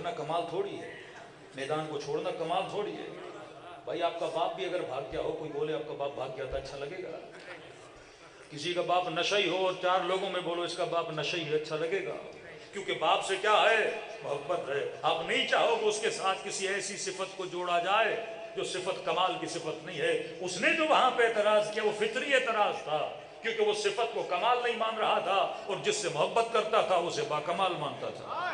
بھاگنا کمال تھوڑی ہے، میدان کو چھوڑنا کمال تھوڑی ہے۔ بھائی آپ کا باپ بھی اگر بھاگ گیا ہو، کوئی بولے آپ کا باپ بھاگ گیا تو اچھا لگے گا؟ کسی کا باپ نشئی ہو اور 4 لوگوں میں بولو اس کا باپ نشئی ہے، اچھا لگے گا؟ کیونکہ باپ سے کیا ہے؟ محبت ہے۔ آپ نہیں چاہو کہ اس کے ساتھ کسی ایسی صفت کو جوڑا جائے جو صفت کمال کی صفت نہیں ہے۔ اس نے جو وہاں پہ اعتراض کیا وہ فطری اعتراض تھا، کیونکہ وہ صفت کو کمال نہیں مان رہا تھا، اور جس سے محبت کرتا تھا اسے باکمال مانتا تھا۔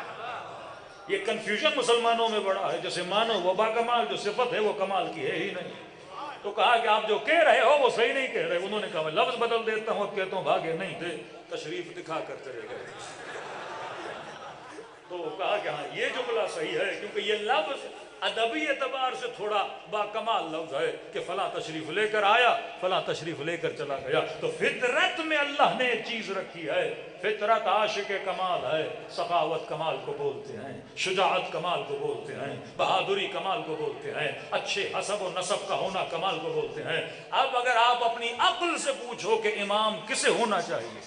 یہ کنفیوژن مسلمانوں میں بڑا ہے، جیسے مانو وہ باکمال جو صفت ہے وہ کمال کی ہے ہی نہیں۔ تو کہا کہ آپ جو کہہ رہے ہو وہ صحیح نہیں کہہ رہے۔ انہوں نے کہا میں لفظ بدل دیتا ہوں، اب کہتا ہوں بھاگے نہیں تھے، تشریف دکھا کر چلے گئے۔ تو کہا کہ ہاں یہ جملہ صحیح ہے، کیونکہ یہ لفظ ادبی اعتبار سے تھوڑا باکمال لفظ ہے کہ فلاں تشریف لے کر آیا، فلاں تشریف لے کر چلا گیا۔ تو فطرت میں اللہ نے ایک چیز رکھی ہے، فطرت عاشق کمال ہے، سخاوت کمال کو بولتے ہیں، شجاعت کمال کو بولتے ہیں، بہادری کمال کو بولتے ہیں، اچھے حسب و نسب کا ہونا کمال کو بولتے ہیں۔ اب اگر آپ اپنی عقل سے پوچھو کہ امام کسے ہونا چاہیے،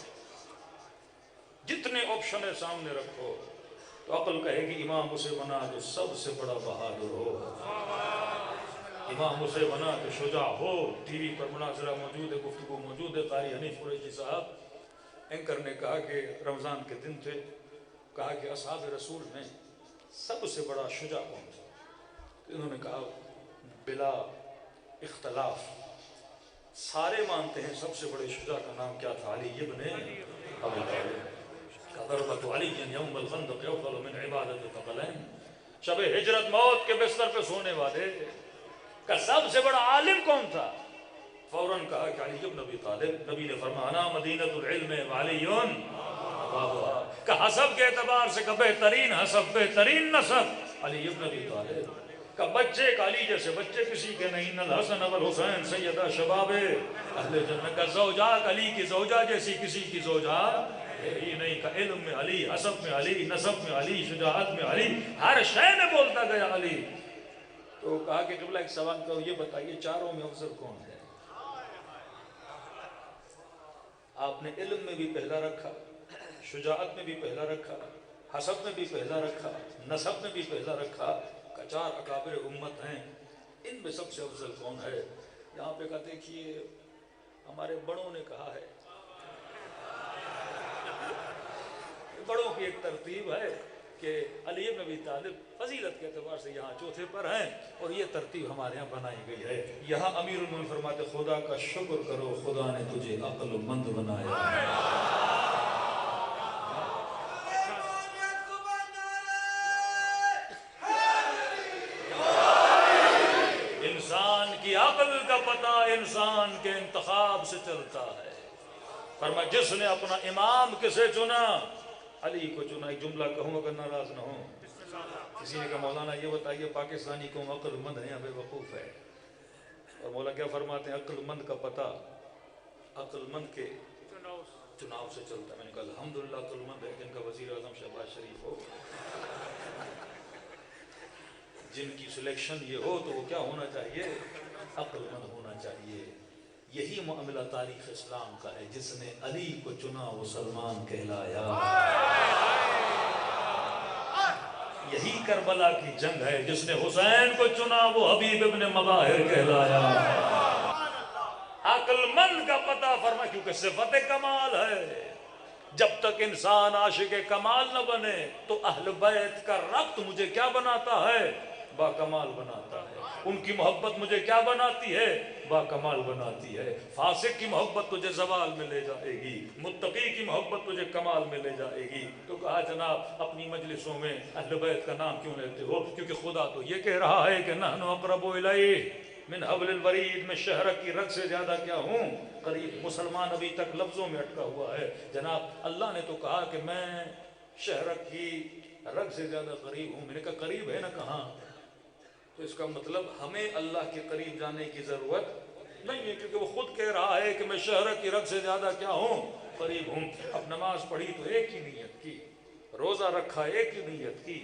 جتنے آپشن ہے سامنے رکھو، تو عقل کہے گی امام اسے بنا جو سب سے بڑا بہادر ہو، امام اسے بنا کہ شجاع ہو۔ ٹی وی پر مناظرہ موجود ہے، گفتگو موجود ہے، قاری حنیف قریشی صاحب اینکر نے کہا کہ رمضان کے دن تھے، کہا کہ اصحاب رسول میں سب سے بڑا شجاع کون تھا؟ انہوں نے کہا بلا اختلاف سارے مانتے ہیں سب سے بڑے شجاع کا نام کیا تھا؟ علی ابن ابی طالب۔ ضربت علی یوم الخندق یفضل من عبادت الثقلین، شب ہجرت موت کے بستر پہ سونے والے کا سب سے بڑا عالم کون تھا؟ فوراً کہا کہ علی ابن ابی طالب۔ نبی نے فرمایا انا مدینۃ العلم وعلی بابھا، کہ حسب کے اعتبار سے کہ بہترین حسب بہترین نسب علی ابن ابی طالب، کہ بچے کا علی جیسے بچے کسی کے نہیں، ان الحسن والحسین سیدہ شباب اہل جنت، کا زوجات علی کی زوجہ جیسی کسی کی زوجہ ہی نہیں، کا علم میں علی، حسب میں علی، نسب میں علی، شجاعت میں علی، ہر شے میں بولتا گیا علی۔ تو کہا کہ قبلہ ایک سوال کرو، یہ بتائیے چاروں میں افضل کون ہے؟ آپ نے علم میں بھی پہلا رکھا، شجاعت میں بھی پہلا رکھا، حسب میں بھی پہلا رکھا، نسب میں بھی پہلا رکھا، کہ 4 اکابر امت ہیں، ان میں سب سے افضل کون ہے؟ یہاں پہ کہا دیکھیے ہمارے بڑوں نے کہا ہے، بڑوں کی ایک ترتیب ہے کہ علی ابن ابی طالب فضیلت کے اعتبار سے یہاں چوتھے پر ہیں، اور یہ ترتیب ہمارے یہاں بنائی گئی ہے۔ یہاں امیر المومنین فرماتے خدا کا شکر کرو، خدا نے تجھے عقل مند بنایا۔ انسان کی عقل کا پتہ انسان کے انتخاب سے چلتا ہے۔ فرمایا جس نے اپنا امام کسے چنا؟ علی کو چنا۔ ایک جملہ کہوں اگر ناراض نہ ہوں، کسی نے کہا مولانا یہ بتائیے پاکستانی قوم عقل مند ہے یا بے وقوف ہے؟ اور مولا کیا فرماتے ہیں؟ عقل مند کا پتہ عقل مند کے چناؤ سے چلتا ہے۔ میں نے کہا الحمدللہ عقل مند ہے جن کا وزیر اعظم شہباز شریف ہو، جن کی سلیکشن یہ ہو تو وہ کیا ہونا چاہیے؟ عقل مند ہونا چاہیے۔ یہی معاملہ تاریخ اسلام کا ہے، جس نے علی کو چنا وہ سلمان کہلایا۔ یہی کربلا کی جنگ ہے، جس نے حسین کو چنا وہ حبیب ابن مظاہر کہلایا۔ عقل مند کا پتہ فرما، کیونکہ صفت کمال ہے۔ جب تک انسان عاشق کمال نہ بنے تو اہل بیت کا ربط مجھے کیا بناتا ہے؟ باکمال بناتا ہے۔ ان کی محبت مجھے کیا بناتی ہے؟ باکمال بناتی ہے۔ فاسق کی محبت تجھے زوال میں لے جائے گی، متقی کی محبت تجھے کمال میں لے جائے گی۔ تو کہا جناب اپنی مجلسوں میں اہل بیت کا نام کیوں لیتے ہو؟ کیونکہ خدا تو یہ کہہ رہا ہے کہ نحن اقرب الیہ من حبل الورید، میں شہرک کی رگ سے زیادہ کیا ہوں؟ قریب۔ مسلمان ابھی تک لفظوں میں اٹکا ہوا ہے۔ جناب اللہ نے تو کہا کہ میں شہرک کی رگ سے زیادہ قریب ہوں۔ میں نے کہا قریب ہے نا کہاں؟ تو اس کا مطلب ہمیں اللہ کے قریب جانے کی ضرورت نہیں ہے، کیونکہ وہ خود کہہ رہا ہے کہ میں شہرک کی رگ سے زیادہ کیا ہوں؟ قریب ہوں۔ اب نماز پڑھی تو ایک ہی نیت کی، روزہ رکھا ایک ہی نیت کی،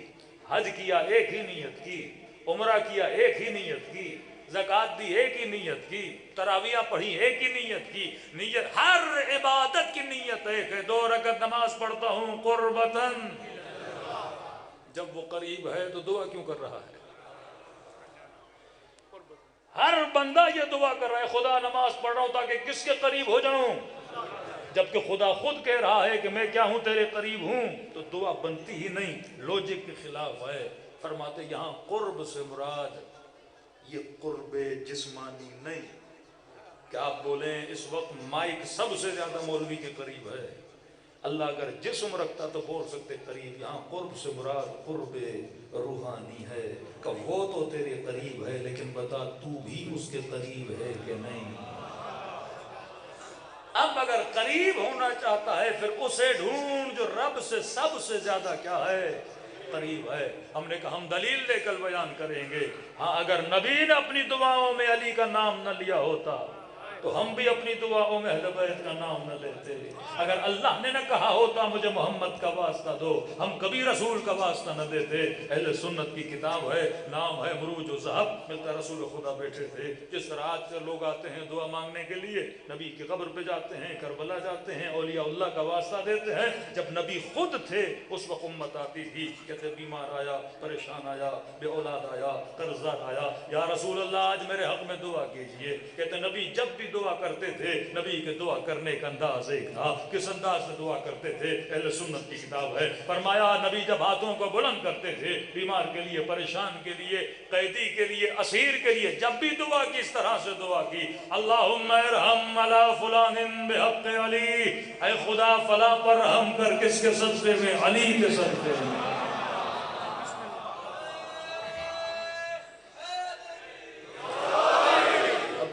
حج کیا ایک ہی نیت کی، عمرہ کیا ایک ہی نیت کی، زکوٰۃ دی ایک ہی نیت کی، تراویح پڑھی ایک ہی نیت کی۔ نیت ہر عبادت کی نیت ایک ہے۔ 2 رکعت نماز پڑھتا ہوں قربتاً، جب وہ قریب ہے تو دعا کیوں کر رہا ہے؟ ہر بندہ یہ دعا کر رہا ہے، خدا نماز پڑھ رہا ہوں تاکہ کس کے قریب ہو جاؤں، جبکہ خدا خود کہہ رہا ہے کہ میں کیا ہوں، تیرے قریب ہوں، تو دعا بنتی ہی نہیں، لوجک کے خلاف ہے۔ فرماتے یہاں قرب سے مراد یہ قرب جسمانی نہیں کہ آپ بولیں اس وقت مائک سب سے زیادہ مولوی کے قریب ہے، اللہ اگر جسم رکھتا تو بول سکتے قریب، یہاں قرب سے مراد قرب روحانی ہے کہ وہ تو تیرے قریب ہے لیکن بتا تو بھی اس کے قریب ہے کہ نہیں۔ اب اگر قریب ہونا چاہتا ہے پھر اسے ڈھونڈ جو رب سے سب سے زیادہ کیا ہے، قریب ہے۔ ہم نے کہا ہم دلیل لے کر بیان کریں گے، ہاں اگر نبی نے اپنی دعاؤں میں علی کا نام نہ لیا ہوتا تو ہم بھی اپنی دعاؤں میں اہل بیت کا نام نہ لیتے۔ اگر اللہ نے نہ کہا ہوتا مجھے محمد کا واسطہ دو، ہم کبھی رسول کا واسطہ نہ دیتے۔ اہل سنت کی کتاب ہے، نام ہے مروج و ذہب، ملتا رسول خدا بیٹھے تھے۔ جس طرح آج سے لوگ آتے ہیں دعا مانگنے کے لیے، نبی کی قبر پہ جاتے ہیں، کربلا جاتے ہیں، اولیاء اللہ کا واسطہ دیتے ہیں۔ جب نبی خود تھے اس وقت امت آتی تھی، کہتے بیمار آیا، پریشان آیا، بے اولاد آیا، قرض دار آیا، یا رسول اللہ آج میرے حق میں دعا کیجئے۔ کہتے نبی جب بھی دعا کرتے تھے، نبی کے دعا کرنے کا انداز ایک تھا، کس انداز میں دعا کرتے تھے؟ اہل سنت کی کتاب ہے، فرمایا نبی جب ہاتھوں کو بلند کرتے تھے، بیمار کے لیے، پریشان کے لیے، قیدی کے لیے، اسیر کے لیے، جب بھی دعا کی اس طرح سے دعا کی، اللہم ارحم علی فلان بحق علی، اے خدا فلاں پر رحم کر، کس کے صدقے میں؟ علی کے صدقے میں۔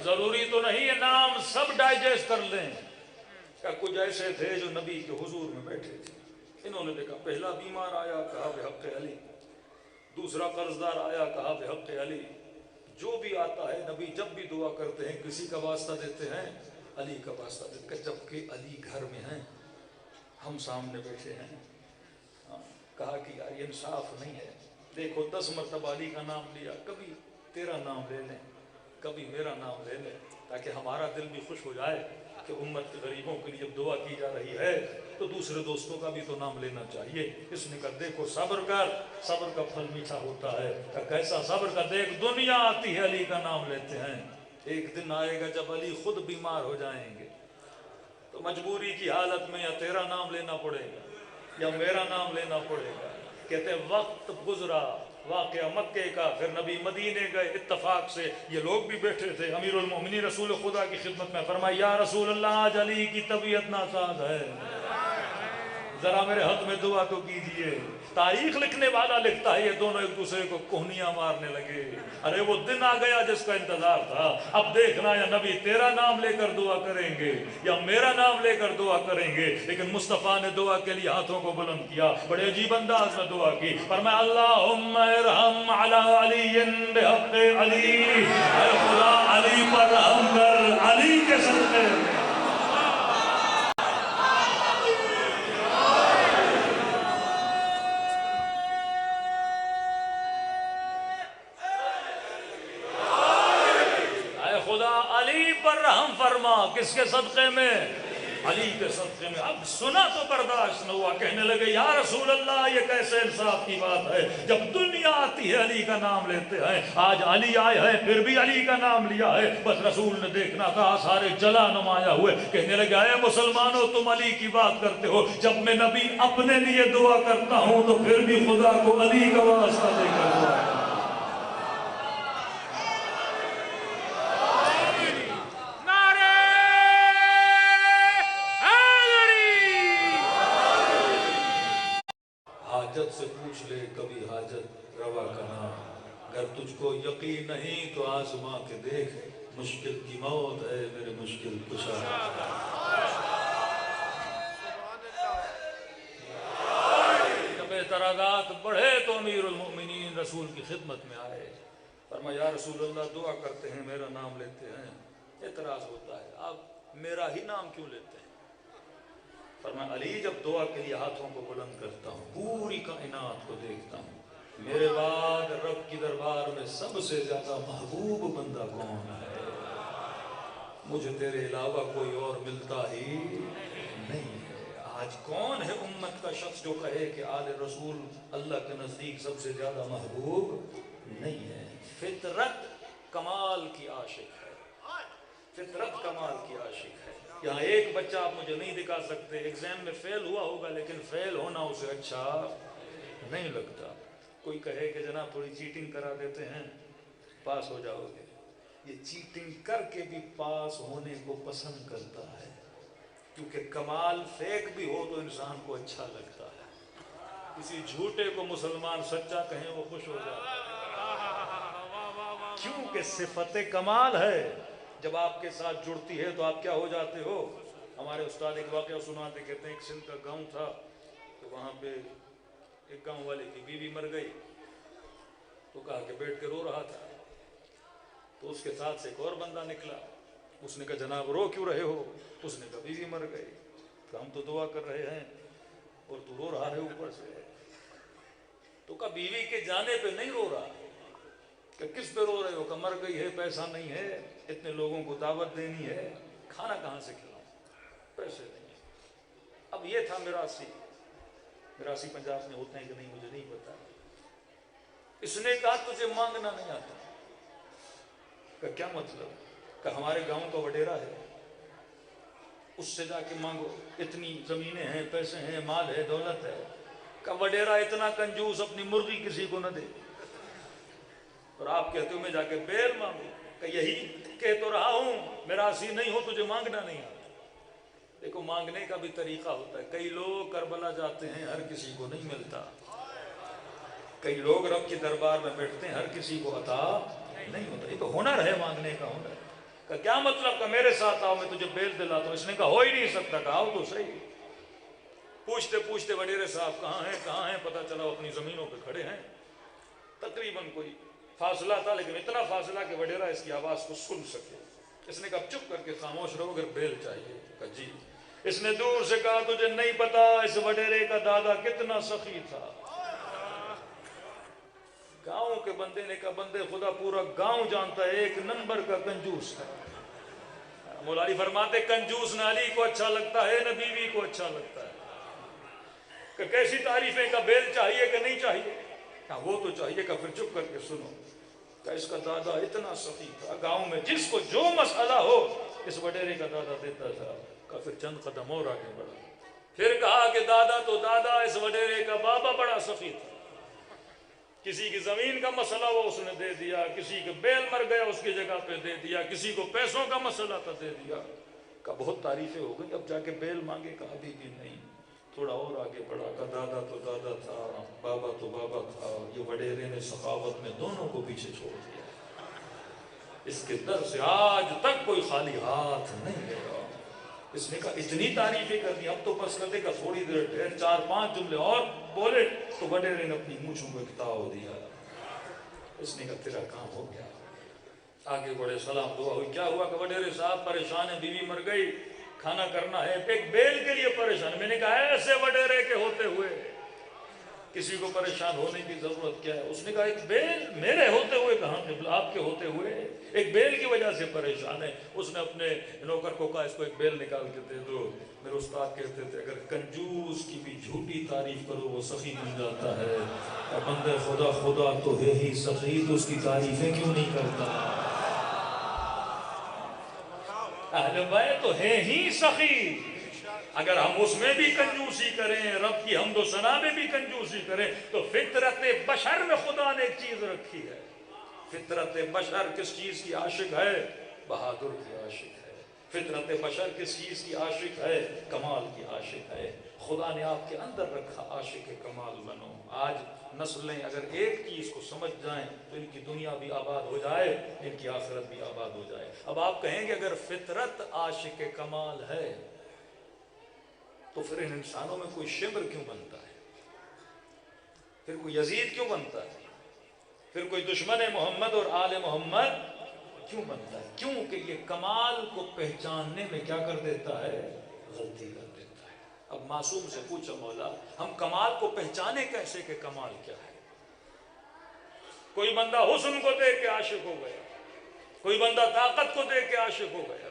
ضروری تو نہیں ہے نام سب ڈائجسٹ کر لیں، کہ کچھ ایسے تھے جو نبی کے حضور میں بیٹھے تھے، انہوں نے دیکھا پہلا بیمار آیا کہا بحق علی، دوسرا قرضدار آیا کہا بحق علی۔ جو بھی آتا ہے نبی جب بھی دعا کرتے ہیں کسی کا واسطہ دیتے ہیں، علی کا واسطہ دیتے ہیں، جبکہ علی گھر میں ہیں، ہم سامنے بیٹھے ہیں۔ کہا کہ یار یہ انصاف نہیں ہے، دیکھو 10 مرتبہ علی کا نام لیا، کبھی تیرا نام لے لیں، کبھی میرا نام لے لیں، تاکہ ہمارا دل بھی خوش ہو جائے کہ امت کے غریبوں کے لیے دعا کی جا رہی ہے تو دوسرے دوستوں کا بھی تو نام لینا چاہیے۔ اس نے کہا دیکھو صبر کر، صبر کا پھل میٹھا ہوتا ہے۔ کہ کیسا صبر کا؟ دیکھ دنیا آتی ہے علی کا نام لیتے ہیں، ایک دن آئے گا جب علی خود بیمار ہو جائیں گے تو مجبوری کی حالت میں یا تیرا نام لینا پڑے گا یا میرا نام لینا پڑے گا۔ کہتے وقت گزرا، واقعہ مکے کا، پھر نبی مدینے گئے، اتفاق سے یہ لوگ بھی بیٹھے تھے۔ امیر المومنین رسول خدا کی خدمت میں فرمایا یا رسول اللہ آج علی کی طبیعت ناساز ہے، ذرا میرے حق میں دعا تو کیجئے۔ تاریخ لکھنے والا لکھتا ہے یہ دونوں ایک دوسرے کو کوہنیاں مارنے لگے۔ ارے وہ دن آ گیا جس کا انتظار تھا، اب دیکھنا یا نبی تیرا نام لے کر دعا کریں گے یا میرا نام لے کر دعا کریں گے۔ لیکن مصطفیٰ نے دعا کے لیے ہاتھوں کو بلند کیا، بڑے عجیب انداز میں دعا کی، فرمایا اللہم ارحم علی علی بحق علی، اے خدا علی پر رحم کر، علی کے صدقے۔ رحم فرما، کس کے صدقے میں؟ علی کے صدقے میں۔ اب سنا تو برداشت نہ ہوا، کہنے لگے یا رسول اللہ یہ کیسے انصاف کی بات ہے، جب دنیا آتی ہے علی کا نام لیتے ہیں، آج علی آئے ہیں پھر بھی علی کا نام لیا ہے، بس رسول نے دیکھنا تھا، سارے جلا نمایاں ہوئے، کہنے لگے اے مسلمانوں تم علی کی بات کرتے ہو، جب میں نبی اپنے لیے دعا کرتا ہوں تو پھر بھی خدا کو علی کا واسطہ دے کر دعا کرتا ہوں۔ حاجت سے پوچھ لے کبھی حاجت روا کا نام، اگر تجھ کو یقین نہیں تو آزما کے دیکھ، مشکل کی موت ہے میرے مشکل کشا۔ جب اعتراضات بڑھے تو امیر المؤمنین رسول کی خدمت میں آئے، فرمایا یا رسول اللہ دعا کرتے ہیں میرا نام لیتے ہیں، اعتراض ہوتا ہے آپ میرا ہی نام کیوں لیتے ہیں؟ فرمایا علی جب دعا کے لیے ہاتھوں کو بلند کرتا ہوں پوری کائنات کو دیکھتا ہوں، میرے بعد رب کی دربار میں سب سے زیادہ محبوب بندہ کون ہے؟ مجھے تیرے علاوہ کوئی اور ملتا ہی نہیں ہے۔ آج کون ہے امت کا شخص جو کہے کہ آل رسول اللہ کے نزدیک سب سے زیادہ محبوب نہیں ہے؟ فطرت کمال کی عاشق ہے، فطرت کمال کی عاشق ہے۔ یہاں ایک بچہ آپ مجھے نہیں دکھا سکتے ایگزام میں فیل ہوا ہوگا لیکن فیل ہونا اسے اچھا نہیں لگتا۔ کوئی کہے کہ جناب تھوڑی چیٹنگ کرا دیتے ہیں پاس ہو جاؤ گے، یہ چیٹنگ کر کے بھی پاس ہونے کو پسند کرتا ہے، کیونکہ کمال فیک بھی ہو تو انسان کو اچھا لگتا ہے۔ کسی جھوٹے کو مسلمان سچا کہیں وہ خوش ہو جاتا ہے، کیونکہ صفت کمال ہے جب آپ کے ساتھ جڑتی ہے تو آپ کیا ہو جاتے ہو۔ ہمارے استاد ایک واقعہ سناتے، کہتے ہیں ایک سندھ کا گاؤں تھا، تو وہاں پہ ایک گاؤں والے کی بیوی مر گئی، تو کہا کہ بیٹھ کے رو رہا تھا، تو اس کے ساتھ سے ایک اور بندہ نکلا، اس نے کہا جناب رو کیوں رہے ہو؟ اس نے کہا بیوی مر گئی، کہ ہم تو دعا کر رہے ہیں اور تو رو رہا ہے اوپر سے۔ تو کہا بیوی کے جانے پہ نہیں رو رہا، کہ کس پہ رو رہے ہو؟ کہ مر گئی ہے، پیسہ نہیں ہے، اتنے لوگوں کو دعوت دینی ہے، کھانا کہاں سے کھلاؤں، پیسے نہیں ہے۔ اب یہ تھا میراثی پنجاب میں ہوتے ہیں کہ نہیں مجھے نہیں پتا۔ اس نے کہا تجھے مانگنا نہیں آتا؟ کہ کیا مطلب؟ کہ ہمارے گاؤں کا وڈیرا ہے، اس سے جا کے مانگو، اتنی زمینیں ہیں، پیسے ہیں، مال ہے، دولت ہے۔ کہ وڈیرا اتنا کنجوس اپنی مرغی کسی کو نہ دے، اور آپ کہتے ہو میں جا کے بیل مانگو۔ کہ یہی کہہ تو رہا ہوں میراثی نہیں ہو تجھے مانگنا نہیں آتا۔ دیکھو مانگنے کا بھی طریقہ ہوتا ہے، کئی لوگ کربلا جاتے ہیں ہر کسی کو نہیں ملتا، کئی لوگ رب کے دربار میں بیٹھتے ہیں ہر کسی کو عطا نہیں ہوتا۔ یہ تو ہنر ہے، مانگنے کا ہنر۔ کہ کیا مطلب؟ کہ میرے ساتھ آؤ میں تجھے بیل دلاتا ہوں۔ اس نے کہا ہو ہی نہیں سکتا۔ کہا آؤ تو صحیح۔ پوچھتے پوچھتے وڈیرے صاحب کہاں ہیں پتہ چلا اپنی زمینوں پہ کھڑے ہیں، تقریباً کوئی فاصلہ تھا لیکن اتنا فاصلہ کہ وڈیرا اس کی آواز کو سن سکے۔ اس نے کہا چپ کر کے خاموش رہو، اگر بیل چاہیے؟ کہا جی۔ اس نے دور سے کہا تجھے نہیں پتا اس وڈیرے کا دادا کتنا سخی تھا؟ گاؤں کے بندے نے کہا بندے خدا پورا گاؤں جانتا ہے ایک نمبر کا کنجوس ہے۔ مولا علی فرماتے کنجوس نہ علی کو اچھا لگتا ہے نہ بیوی کو اچھا لگتا ہے۔ کہ کیسی تعریفیں؟ کا بیل چاہیے کہ نہیں چاہیے؟ کہا وہ تو چاہیے۔ کہ پھر چپ کر کے سنو، کہ اس کا دادا اتنا سخی تھا، گاؤں میں جس کو جو مسئلہ ہو اس وڈیرے کا دادا دیتا تھا۔ کہ پھر چند قدم اور آگے بڑھا، پھر کہا کہ دادا تو دادا، اس وڈیرے کا بابا بڑا سخی تھا، کسی کی زمین کا مسئلہ وہ اس نے دے دیا، کسی کے بیل مر گیا اس کی جگہ پہ دے دیا، کسی کو پیسوں کا مسئلہ تھا دے دیا۔ کہ بہت تعریفیں ہو گئی، اب جا کے بیل مانگے؟ کہا ابھی بھی نہیں۔ تھوڑا اور آگے بڑھا، کہ دادا تو دادا تھا، بابا تو بابا تھا، یہ وڈیرے نے سخاوت میں دونوں کو پیچھے چھوڑ دیا، اس کے در سے آج تک کوئی خالی ہاتھ نہیں گیا۔ اس نے کہا اتنی تعریفیں کر دی، اب تو بس کرتے کہ تھوڑی دیر ٹھہر، 4-5 جملے اور بولے تو وڈیرے نے اپنی مونچھوں کو اکتاؤ دیا۔ اس نے کہا تیرا کام ہو گیا۔ آگے بڑے، سلام دعا ہوئی۔ کیا ہوا؟ کہ وڈیرے صاحب پریشان ہے، بیوی مر گئی، کھانا کرنا ہے، ایک بیل کے لیے پریشان۔ میں نے کہا ایسے وڈیرے کے ہوتے ہوئے کسی کو پریشان ہونے کی ضرورت کیا ہے؟ اس نے کہا ایک بیل میرے ہوتے ہوئے کہاں، آپ کے ہوتے ہوئے ایک بیل کی وجہ سے پریشان ہے۔ اس نے اپنے نوکر کو کہا اس کو ایک بیل نکال کے دے دو۔ میرے استاد کہتے تھے اگر کنجوس کی بھی جھوٹی تعریف کرو وہ سخی بن جاتا ہے، اور بندہ خدا تو ہے ہی سخی، تو اس کی تعریفیں کیوں نہیں کرتا؟ اہل بیت تو ہے ہی سخی، اگر ہم اس میں بھی کنجوسی کریں، رب کی حمد و ثنا میں بھی کنجوسی کریں، تو فطرت بشر میں خدا نے ایک چیز رکھی ہے۔ فطرت بشر کس چیز کی عاشق ہے؟ بہادر کی عاشق ہے۔ فطرت بشر کس چیز کی عاشق ہے؟ کمال کی عاشق ہے۔ خدا نے آپ کے اندر رکھا عاشق کمال بنو۔ آج نسلیں اگر ایک چیز کو سمجھ جائیں تو ان کی دنیا بھی آباد ہو جائے، ان کی آخرت بھی آباد ہو جائے۔ اب آپ کہیں گے اگر فطرت عاشق کمال ہے تو پھر ان انسانوں میں کوئی شمر کیوں بنتا ہے؟ پھر کوئی یزید کیوں بنتا ہے؟ پھر کوئی دشمن محمد اور آل محمد کیوں بنتا ہے؟ کیونکہ یہ کمال کو پہچاننے میں کیا کر دیتا ہے؟ غلطی کر دیتا ہے۔ اب معصوم سے پوچھا مولا ہم کمال کو پہچانے کیسے کہ کمال کیا ہے؟ کوئی بندہ حسن کو دیکھ کے عاشق ہو گیا، کوئی بندہ طاقت کو دیکھ کے عاشق ہو گیا،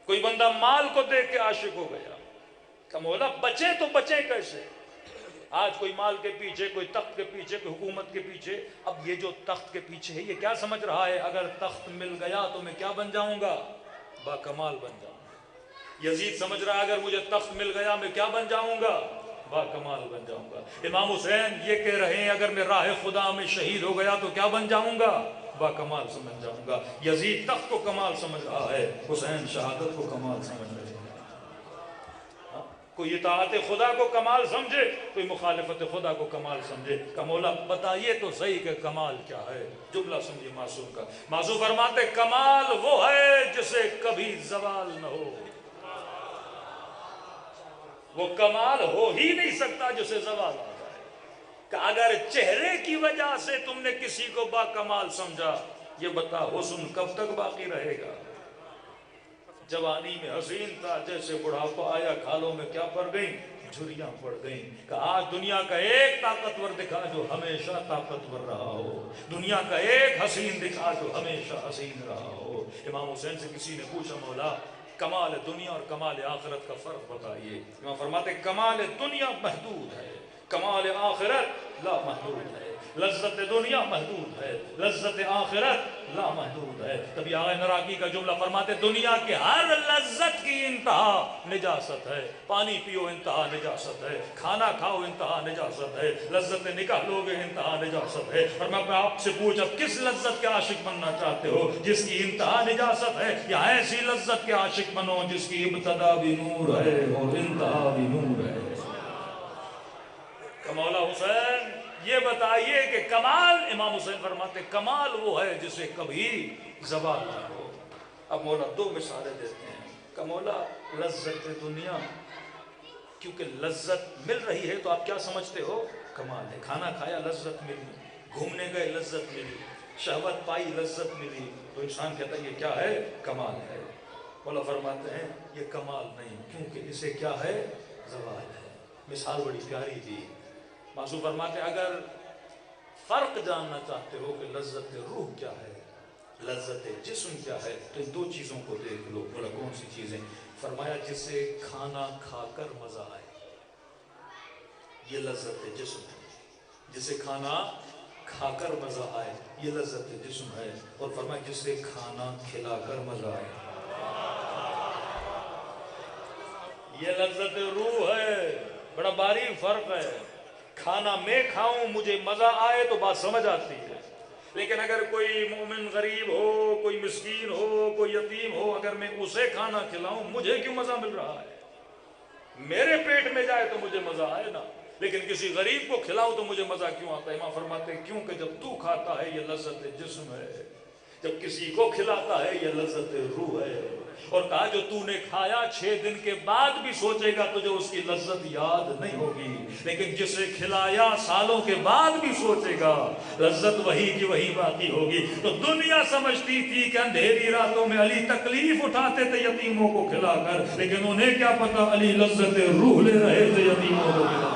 کوئی بندہ مال کو دیکھ کے عاشق ہو گیا، کہ مولا بچیں تو بچیں کیسے؟ آج کوئی مال کے پیچھے، کوئی تخت کے پیچھے، کوئی حکومت کے پیچھے. اب یہ جو تخت کے پیچھے ہے یہ کیا سمجھ رہا ہے اگر تخت مل گیا تو میں کیا بن جاؤں گا؟ با کمال بن جاؤں گا. یزید سمجھ رہا ہے اگر مجھے تخت مل گیا میں کیا بن جاؤں گا؟ با کمال بن جاؤں گا. امام حسین یہ کہہ رہے ہیں اگر میں راہ خدا میں شہید ہو گیا تو کیا بن جاؤں گا؟ با کمال سمجھ جاؤں گا. یزید تخت کو کمال سمجھ رہا ہے، حسین شہادت کو کمال سمجھ رہے ہیں. کوئی اطاعت خدا کو کمال سمجھے، کوئی مخالفت خدا کو کمال سمجھے. کہ مولا بتائیے تو صحیح کہ کمال کیا ہے؟ جملہ سمجھے معصوم کا. معصوم فرماتے کمال وہ ہے جسے کبھی زوال نہ ہو. وہ کمال ہو ہی نہیں سکتا جسے زوال آ جائے. کہ اگر چہرے کی وجہ سے تم نے کسی کو با کمال سمجھا، یہ بتا حسن کب تک باقی رہے گا؟ جوانی میں حسین تھا، جیسے بڑھاپا آیا کھالوں میں کیا پڑ گئیں؟ جھریاں پڑ گئیں. کہ آج دنیا کا ایک طاقتور دکھا جو ہمیشہ طاقتور رہا ہو، دنیا کا ایک حسین دکھا جو ہمیشہ حسین رہا ہو. امام حسین سے کسی نے پوچھا مولا کمال دنیا اور کمال آخرت کا فرق بتائیے. امام فرماتے کمال دنیا محدود ہے، کمال آخرت لا محدود ہے. لذت دنیا محدود ہے، لذت آخرت لا محدود ہے. تبھی آغا نراقی کا جملہ فرماتے دنیا کی ہر لذت کی انتہا نجاست ہے. پانی پیو انتہا نجاست ہے، کھانا کھاؤ انتہا نجاست ہے، لذت نکاح لوگے انتہا نجاست ہے. اور میں آپ سے پوچھ اب کس لذت کے عاشق بننا چاہتے ہو جس کی انتہا نجاست ہے، یا ایسی لذت کے عاشق بنو جس کی ابتدا بھی نور ہے اور انتہا بھی نور ہے؟ کہ مولا حسین یہ بتائیے کہ کمال، امام حسین فرماتے کمال وہ ہے جسے کبھی زوال نہ ہو. اب مولا دو مثالیں دیتے ہیں. کہ مولا لذت دنیا، کیونکہ لذت مل رہی ہے تو آپ کیا سمجھتے ہو؟ کمال ہے. کھانا کھایا لذت ملی، گھومنے گئے لذت ملی، شہوت پائی لذت ملی، تو انسان کہتا ہے یہ کیا ہے؟ کمال ہے. مولا فرماتے ہیں یہ کمال نہیں، کیونکہ اسے کیا ہے؟ زوال ہے. مثال بڑی پیاری تھی. معصوم فرماتے اگر فرق جاننا چاہتے ہو کہ لذت روح کیا ہے، لذت جسم کیا ہے، تو ان دو چیزوں کو دیکھ لو. بولا کون سی چیزیں؟ فرمایا جسے کھانا کھا کر مزہ آئے، یہ لذت جسم ہے. جسے کھانا کھا کر مزہ آئے یہ لذت جسم ہے. اور فرمایا جسے کھانا کھلا کر مزہ آئے یہ لذت روح ہے. بڑا باریک فرق ہے. کھانا میں کھاؤں مجھے مزہ آئے تو بات سمجھ آتی ہے، لیکن اگر کوئی مومن غریب ہو، کوئی مسکین ہو، کوئی یتیم ہو، اگر میں اسے کھانا کھلاؤں مجھے کیوں مزہ مل رہا ہے؟ میرے پیٹ میں جائے تو مجھے مزہ آئے نا، لیکن کسی غریب کو کھلاؤں تو مجھے مزہ کیوں آتا ہے؟ امام فرماتے ہیں کیونکہ جب تو کھاتا ہے یہ لذت جسم ہے، جب کسی کو کھلاتا ہے یہ لذت روح ہے. اور کہا جو تو نے کھایا 6 دن کے بعد بھی سوچے گا تجھے اس کی لذت یاد نہیں ہوگی، لیکن جسے کھلایا سالوں کے بعد بھی سوچے گا لذت وہی کی وہی باقی ہوگی. تو دنیا سمجھتی تھی کہ اندھیری راتوں میں علی تکلیف اٹھاتے تھے یتیموں کو کھلا کر، لیکن انہیں کیا پتا علی لذت روح لے رہے تھے یتیموں کو کھلا